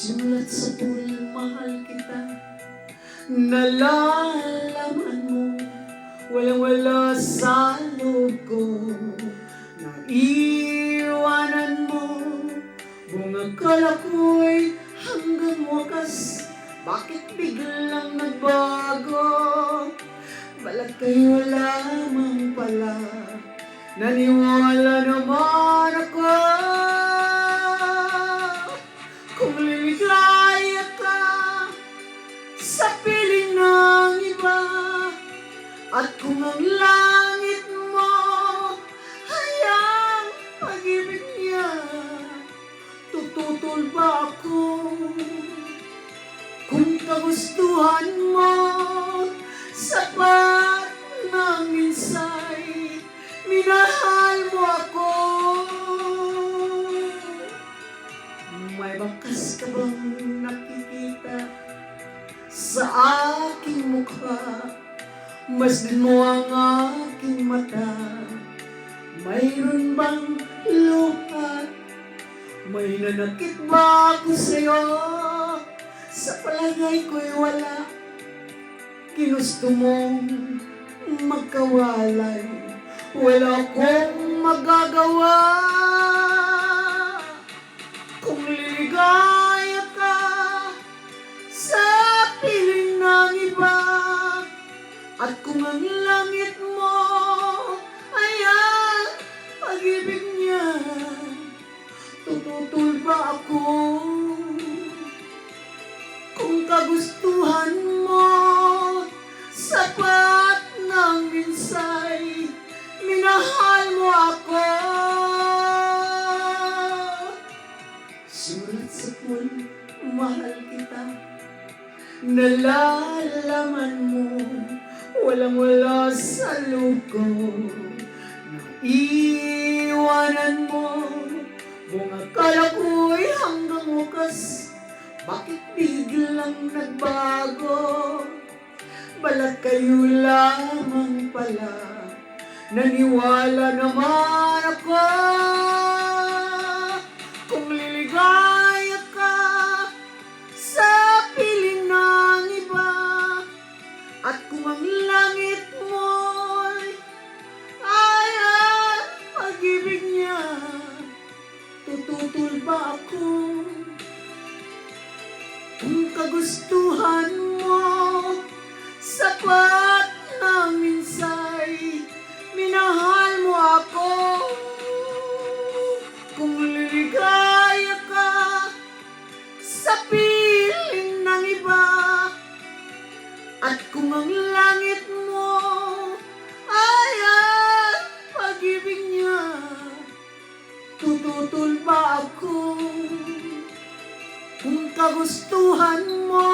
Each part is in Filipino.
Simulat sa pool, mahal kita. Nalalaman mo, walang-wala sa loob ko. Naiwanan mo, buong akala ko'y hanggang wakas. Bakit biglang nagbago? Balat kayo lamang pala, naniwala naman ako. Kung liligaya ka sa piling ng iba, at kung ang langit mo ay ang pag-ibig niya, tututol ba ako? Kung kagustuhan mo sapat ng insight, minahal mo ako. May bakas ka bang nakikita sa aking mukha? Masdan mo ang aking mata. Mayroon bang luha? May nanakit ba ako sa'yo? Sa palagay ko'y wala. Ginusto mong magkawalay, wala akong magagawa. Kung liligaya ka sa piling ng iba, at kung ang langit mo ay ang pag-ibig niya, tututol ba ako? Kung kagustuhan mo sapat ng minsay, minahal mo ako. Sulat sa pool, mahal kita. Nalalaman mo, walang-wala sa loob ko. Naiwanan mo, buong akala ko'y hanggang wakas. Bakit biglang nagbago? Balat kayo lamang pala, naniwala naman ako. Kung liligaya ka sa piling ng iba, at kung ang langit mo'y ay ang pag-ibig niya, tututol ba ako? Kung kagustuhan mo sapat ng minsay, minahal mo ako. Kung liligaya ka sa piling ng iba, at kung ang langit mo ay ang pag-ibig niya, tututol ba ako? Kung kagustuhan mo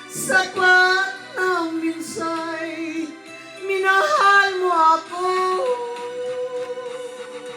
sapat ng minsay, minahal mo ako.